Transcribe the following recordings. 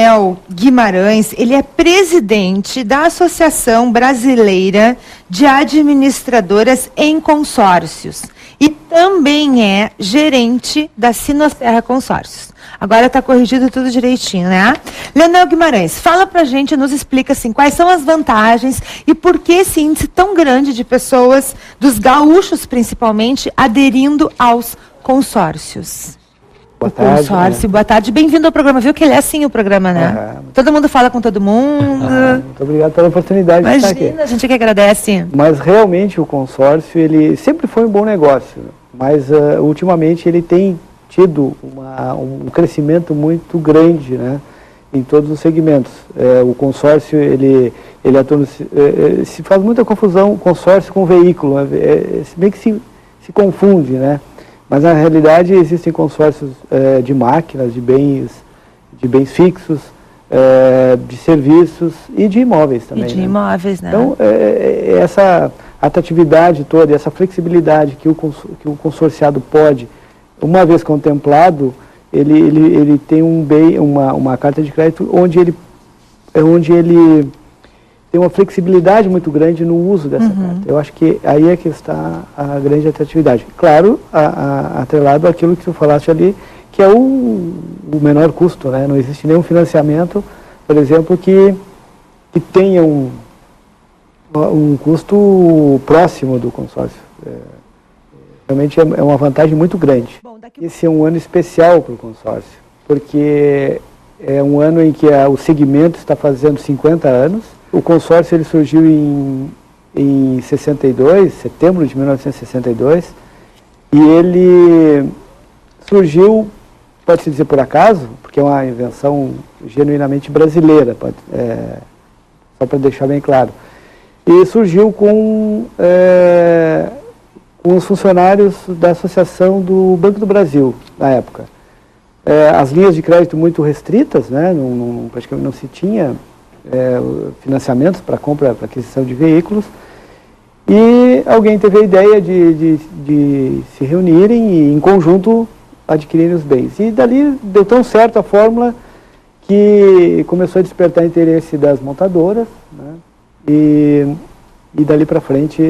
Leonel Guimarães, ele é presidente da Associação Brasileira de Administradoras em Consórcios e também é gerente da Sinosserra Consórcios. Agora está corrigido tudo direitinho, né? Leonel Guimarães, fala pra gente, nos explica assim, quais são as vantagens e por que esse índice tão grande de pessoas, dos gaúchos principalmente, aderindo aos consórcios. Boa tarde. Consórcio, boa tarde. Bem-vindo ao programa, viu que ele é assim o programa, né? Todo mundo fala com todo mundo. Muito obrigado pela oportunidade de estar aqui. Imagina, a gente que agradece. Mas realmente o consórcio, ele sempre foi um bom negócio, mas ultimamente ele tem tido um crescimento muito grande, né, em todos os segmentos. O consórcio, ele atua, se faz muita confusão consórcio com veículo, bem que se confunde, né? Mas na realidade existem consórcios de máquinas, de bens fixos, de serviços e de imóveis também. E de imóveis, né? Então, essa atratividade toda, essa flexibilidade que o consorciado pode, uma vez contemplado, ele tem uma carta de crédito onde ele tem uma flexibilidade muito grande no uso dessa carta. Eu acho que aí é que está a grande atratividade. Claro, atrelado àquilo que tu falaste ali, que é o menor custo, né? Não existe nenhum financiamento, por exemplo, que tenha um custo próximo do consórcio. Realmente é uma vantagem muito grande. Esse é um ano especial para o consórcio, porque é um ano em que o segmento está fazendo 50 anos. O consórcio ele surgiu em 62, setembro de 1962, e ele surgiu, pode-se dizer por acaso, porque é uma invenção genuinamente brasileira, só para deixar bem claro. E surgiu com os funcionários da Associação do Banco do Brasil, na época. As linhas de crédito muito restritas, né, praticamente não se tinha financiamentos para compra, para aquisição de veículos, e alguém teve a ideia de se reunirem e, em conjunto, adquirirem os bens. E dali deu tão certo a fórmula que começou a despertar interesse das montadoras, né, e dali para frente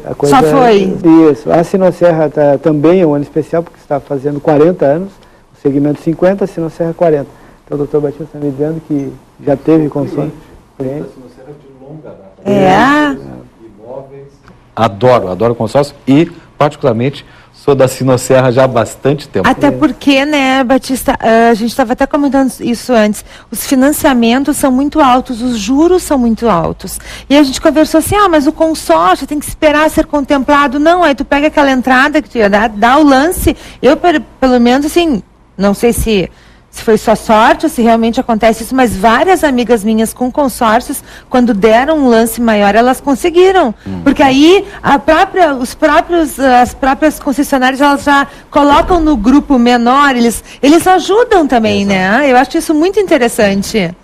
a coisa... Só foi? Isso. A Sinosserra também é um ano especial, porque está fazendo 40 anos, o segmento 50, a Sinosserra 40. Então o Dr. Batista está me dizendo que já teve consórcio. A Sinosserra de longa data. Imóveis. Adoro consórcio e, particularmente, sou da Sinosserra já há bastante tempo. Até porque, né, Batista, a gente estava até comentando isso antes, os financiamentos são muito altos, os juros são muito altos. E a gente conversou assim, mas o consórcio tem que esperar ser contemplado. Não, aí tu pega aquela entrada que tu ia dar, dá o lance. Eu, pelo menos, assim, não sei se foi só sorte ou se realmente acontece isso, mas várias amigas minhas com consórcios, quando deram um lance maior, elas conseguiram. Porque aí as próprias concessionárias, elas já colocam no grupo menor, eles ajudam também, exato, né? Eu acho isso muito interessante.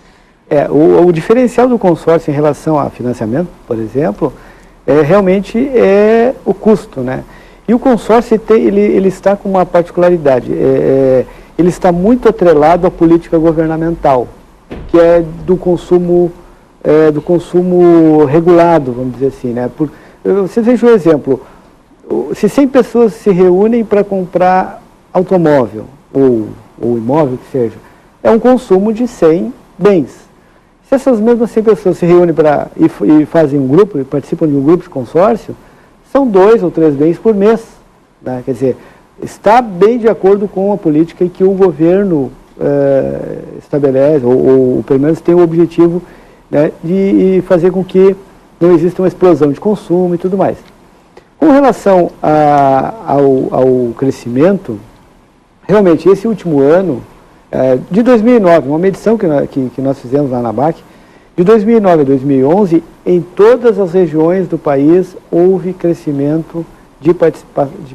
O diferencial do consórcio em relação a financiamento, por exemplo, realmente é o custo, né? E o consórcio ele está com uma particularidade, ele está muito atrelado à política governamental, que é do consumo regulado, vamos dizer assim, né? Você veja um exemplo, se 100 pessoas se reúnem para comprar automóvel, ou imóvel que seja, é um consumo de 100 bens. Se essas mesmas 100 pessoas se reúnem e fazem um grupo, e participam de um grupo de consórcio, são 2 ou 3 bens por mês, né? Quer dizer, está bem de acordo com a política que o governo estabelece, ou pelo menos tem o objetivo, né, de fazer com que não exista uma explosão de consumo e tudo mais. Com relação ao crescimento, realmente esse último ano, de 2009, uma medição que nós fizemos lá na BAC, de 2009 a 2011, em todas as regiões do país houve crescimento de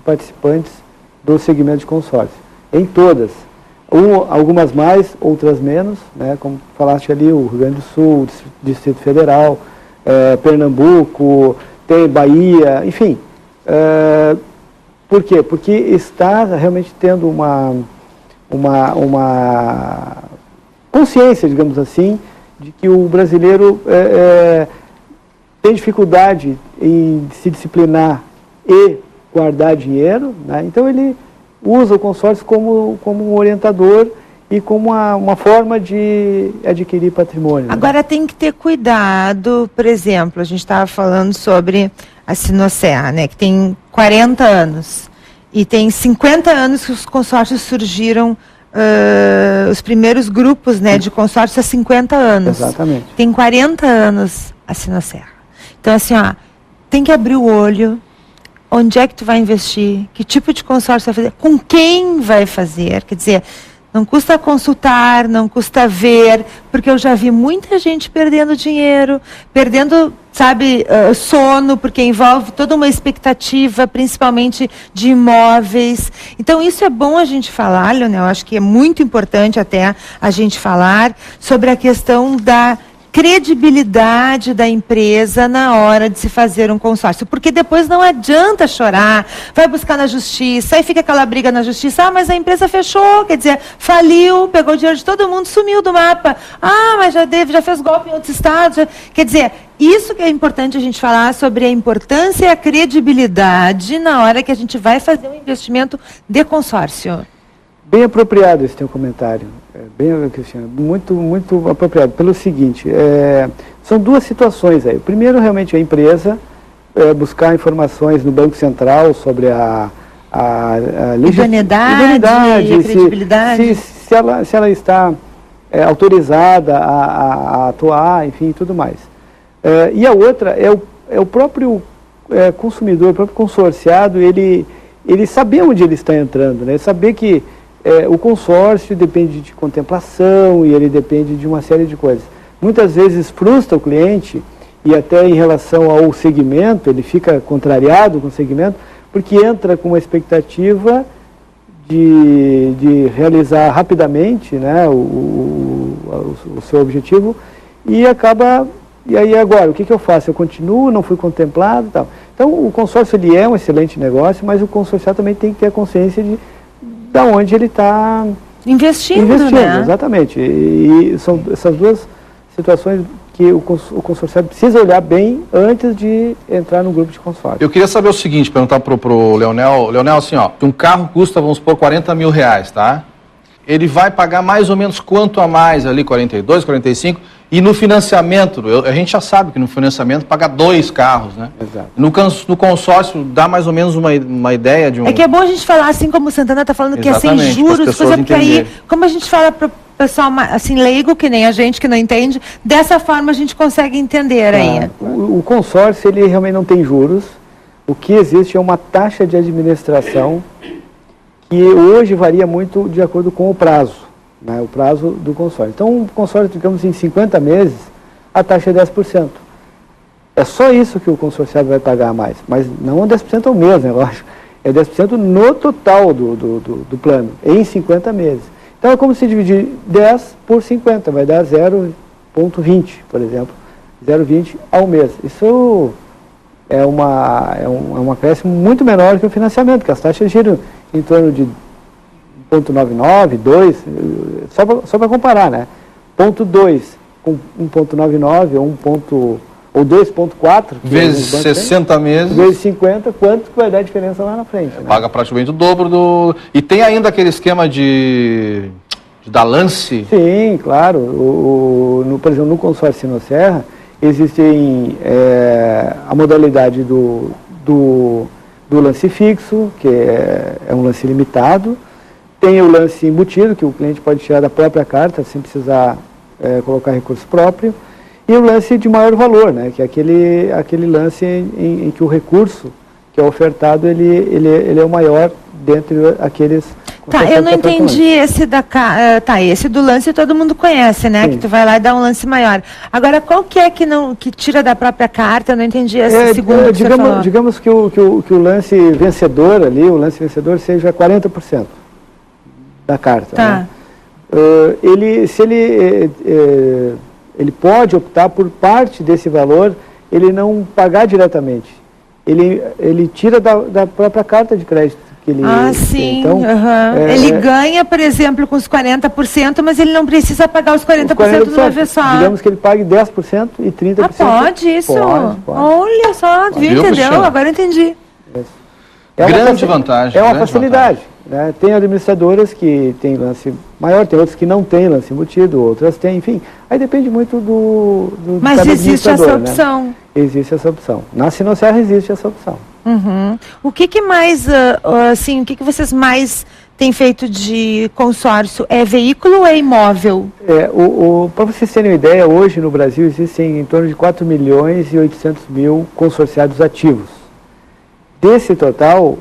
participantes do segmento de consórcio, em todas. Algumas mais, outras menos, né? Como falaste ali, o Rio Grande do Sul, o Distrito Federal, Pernambuco, tem Bahia, enfim. Por quê? Porque está realmente tendo uma consciência, digamos assim, de que o brasileiro tem dificuldade em se disciplinar e guardar dinheiro, né? Então ele usa o consórcio como um orientador e como uma forma de adquirir patrimônio. Agora tem que ter cuidado, por exemplo, a gente estava falando sobre a Sinosserra, né, que tem 40 anos, e tem 50 anos que os consórcios surgiram, os primeiros grupos, né, de consórcio há 50 anos. Exatamente. Tem 40 anos a Sinosserra. Então, assim, tem que abrir o olho. Onde é que tu vai investir? Que tipo de consórcio vai fazer? Com quem vai fazer? Quer dizer, não custa consultar, não custa ver, porque eu já vi muita gente perdendo dinheiro, perdendo, sabe, sono, porque envolve toda uma expectativa, principalmente de imóveis. Então, isso é bom a gente falar, Leonel, eu acho que é muito importante até a gente falar sobre a questão da credibilidade da empresa na hora de se fazer um consórcio, porque depois não adianta chorar, vai buscar na justiça, aí fica aquela briga na justiça, mas a empresa fechou, quer dizer, faliu, pegou o dinheiro de todo mundo, sumiu do mapa, mas já fez golpe em outros estados, quer dizer, isso que é importante a gente falar sobre a importância e a credibilidade na hora que a gente vai fazer um investimento de consórcio. Bem apropriado esse teu comentário, bem, Cristiano, muito apropriado, pelo seguinte, são duas situações aí. Primeiro, realmente, a empresa buscar informações no Banco Central sobre a idoneidade, a credibilidade. Se ela está autorizada a atuar, enfim, tudo mais. E a outra é o próprio consumidor, o próprio consorciado, ele saber onde ele está entrando, né? Saber que o consórcio depende de contemplação e ele depende de uma série de coisas. Muitas vezes frustra o cliente e até em relação ao segmento, ele fica contrariado com o segmento, porque entra com uma expectativa de realizar rapidamente, né, o seu objetivo e acaba... E aí agora, o que eu faço? Eu continuo, não fui contemplado e tal. Então o consórcio ele é um excelente negócio, mas o consorciado também tem que ter a consciência de onde ele está investindo, né? Exatamente. E são essas duas situações que o consorciado precisa olhar bem antes de entrar no grupo de consórcio. Eu queria saber o seguinte, perguntar pro Leonel. Leonel, assim, um carro custa, vamos supor, 40 mil reais, tá? Ele vai pagar mais ou menos quanto a mais ali, 42, 45, e no financiamento, a gente já sabe que no financiamento paga 2 carros, né? Exato. No consórcio dá mais ou menos uma ideia de um... É que é bom a gente falar, assim como o Santana está falando, que é sem juros, coisa, porque aí, como a gente fala para o pessoal assim, leigo, que nem a gente que não entende, dessa forma a gente consegue entender aí. O consórcio, ele realmente não tem juros, o que existe é uma taxa de administração que hoje varia muito de acordo com o prazo, né, o prazo do consórcio. Então, um consórcio, digamos, em 50 meses, a taxa é 10%. É só isso que o consorciado vai pagar a mais, mas não 10% ao mês, né, lógico. É 10% no total do plano, em 50 meses. Então, é como se dividir 10 por 50, vai dar 0,20, por exemplo, 0,20 ao mês. Isso é um acréscimo muito menor que o financiamento, porque as taxas giram em torno de 0,99, 2, só para comparar, né? 0,2 com 1,99 ou 2,4 vezes 60 meses, vezes 50, quanto que vai dar diferença lá na frente? Né? Paga praticamente o dobro do... E tem ainda aquele esquema de dar lance? Sim, claro. Por exemplo, no consórcio Sinosserra, existe a modalidade do lance fixo, que é um lance limitado. Tem o lance embutido, que o cliente pode tirar da própria carta, sem precisar colocar recurso próprio. E o lance de maior valor, né, que é aquele lance em que o recurso que é ofertado, ele é o maior dentre aqueles... Tá, eu não entendi esse esse do lance todo mundo conhece, né? Sim. Que tu vai lá e dá um lance maior. Agora, qual que é que tira da própria carta? Eu não entendi esse segundo que você falou. Digamos que o lance vencedor ali, o lance vencedor seja 40% da carta. Tá. Né? Ele pode optar por parte desse valor, ele não pagar diretamente. Ele tira da própria carta de crédito que ele... sim. Então, ele ganha, por exemplo, com os 40%, mas ele não precisa pagar os 40% de uma vez só. Digamos que ele pague 10% e 30%. Pode isso? Pode. Olha só, entendeu? Agora eu entendi. Grande vantagem. É uma facilidade. Né? Tem administradoras que têm lance maior, tem outras que não têm lance embutido, outras têm, enfim. Aí depende muito do Mas existe essa opção. Né? Existe essa opção. Na Sinosserra existe essa opção. O que mais, assim, o que vocês mais têm feito de consórcio? É veículo ou é imóvel? Para vocês terem uma ideia, hoje no Brasil existem em torno de 4 milhões e 800 mil consorciados ativos. Desse total,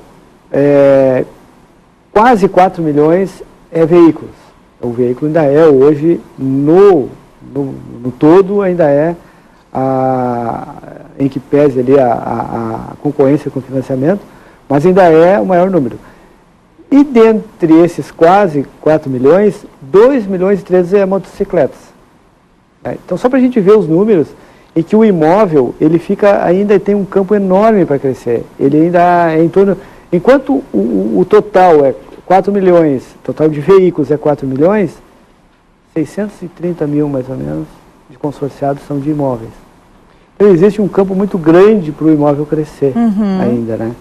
quase 4 milhões é veículos. O veículo ainda é hoje, no todo, ainda é em que pese ali a concorrência com o financiamento, mas ainda é o maior número. E dentre esses quase 4 milhões, 2 milhões e 13 é motocicletas. Então, só para a gente ver os números, em que o imóvel, ele ainda tem um campo enorme para crescer. Ele ainda é em torno... Enquanto o total é 4 milhões, total de veículos é 4 milhões, 630 mil, mais ou menos, de consorciados são de imóveis. Então, existe um campo muito grande para o imóvel crescer ainda, né?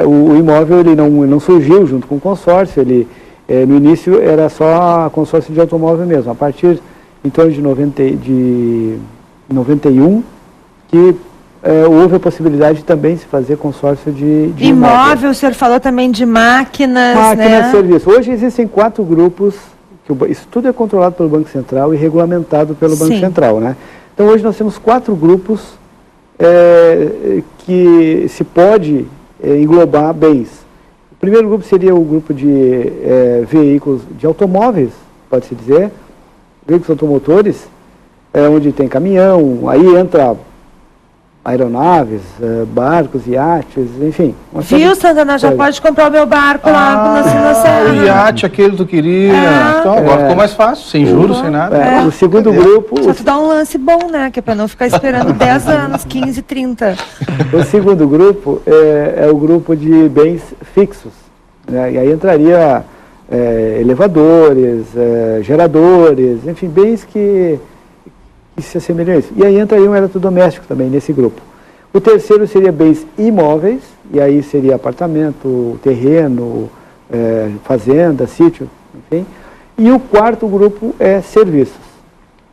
O imóvel, ele não surgiu junto com o consórcio, no início era só consórcio de automóvel mesmo. A partir, em torno de 91, que houve a possibilidade de também se fazer consórcio de imóvel. O senhor falou também de máquinas, né? Serviço. Hoje existem 4 grupos, isso tudo é controlado pelo Banco Central e regulamentado pelo Banco Central, né? Então hoje nós temos 4 grupos que se pode englobar bens. O primeiro grupo seria o grupo de veículos, de automóveis, pode-se dizer, veículos automotores, onde tem caminhão, aí entra aeronaves, barcos, iates, enfim. Viu, Santana? Já pode comprar o meu barco lá na Sinosserra. O iate, aquele que tu queria. Então, agora ficou mais fácil, sem juros, sem nada. O segundo grupo... Só tu dá um lance bom, né? Que é para não ficar esperando 10 anos, 15, 30. O segundo grupo é o grupo de bens fixos, né? E aí entraria elevadores, geradores, enfim, bens que se assemelham a isso. E aí entraria um eletrodoméstico também nesse grupo. O terceiro seria bens imóveis, e aí seria apartamento, terreno, fazenda, sítio, enfim. E o quarto grupo é serviços.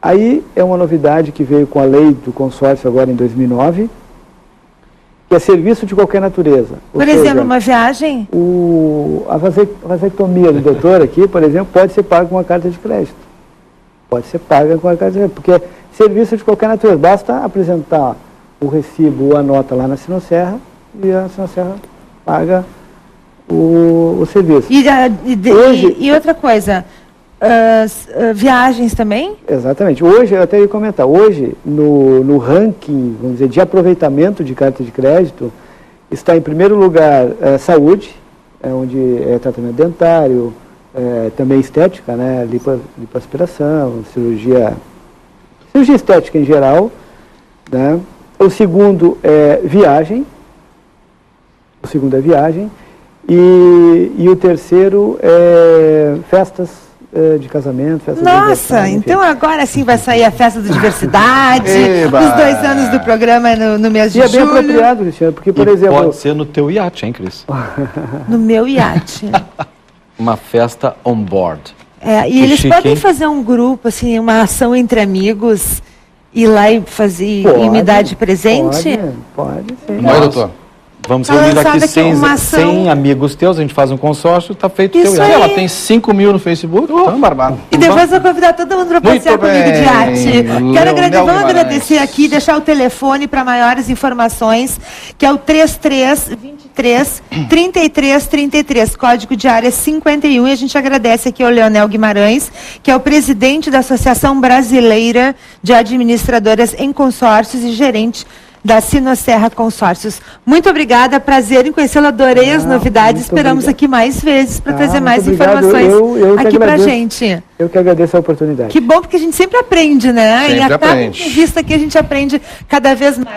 Aí é uma novidade que veio com a lei do consórcio agora em 2009, que é serviço de qualquer natureza. Por exemplo, uma viagem? A vasectomia do doutor aqui, por exemplo, pode ser paga com uma carta de crédito. Pode ser paga com a carta de crédito, porque serviço de qualquer natureza. Basta apresentar o recibo ou a nota lá na Sinosserra e a Sinosserra paga o serviço. E outra coisa, viagens também? Exatamente. Hoje, eu até ia comentar, hoje no ranking, vamos dizer, de aproveitamento de carta de crédito, está em primeiro lugar saúde, onde é tratamento dentário, também estética, né, lipoaspiração, cirurgia estética em geral, né? O segundo é viagem, e o terceiro é festas de casamento, festas de Nossa, então agora sim vai sair a festa da diversidade, os 2 anos do programa no mês de julho. E é bem apropriado, Cristiano, porque, por exemplo... pode ser no teu iate, hein, Cris? No meu iate. Uma festa on board. E eles podem fazer um grupo, assim, uma ação entre amigos, ir lá e fazer e me dar de presente? Pode sim. Não é, doutor? Vamos reunir aqui 100 amigos teus, a gente faz um consórcio, está feito o teu iate. Ela tem 5 mil no Facebook, então barbado. E depois eu vou convidar todo mundo para passear comigo de iate. Vamos agradecer aqui, deixar o telefone para maiores informações, que é o 3323-3333, código de área 51, e a gente agradece aqui ao Leonel Guimarães, que é o presidente da Associação Brasileira de Administradoras em Consórcios e gerente da Sinosserra Consórcios. Muito obrigada, prazer em conhecê-lo, adorei as novidades, esperamos aqui mais vezes para trazer mais informações aqui para a gente. Eu que agradeço a oportunidade. Que bom, porque a gente sempre aprende, né? Sempre e a cada aprende. entrevista aqui a gente aprende cada vez mais.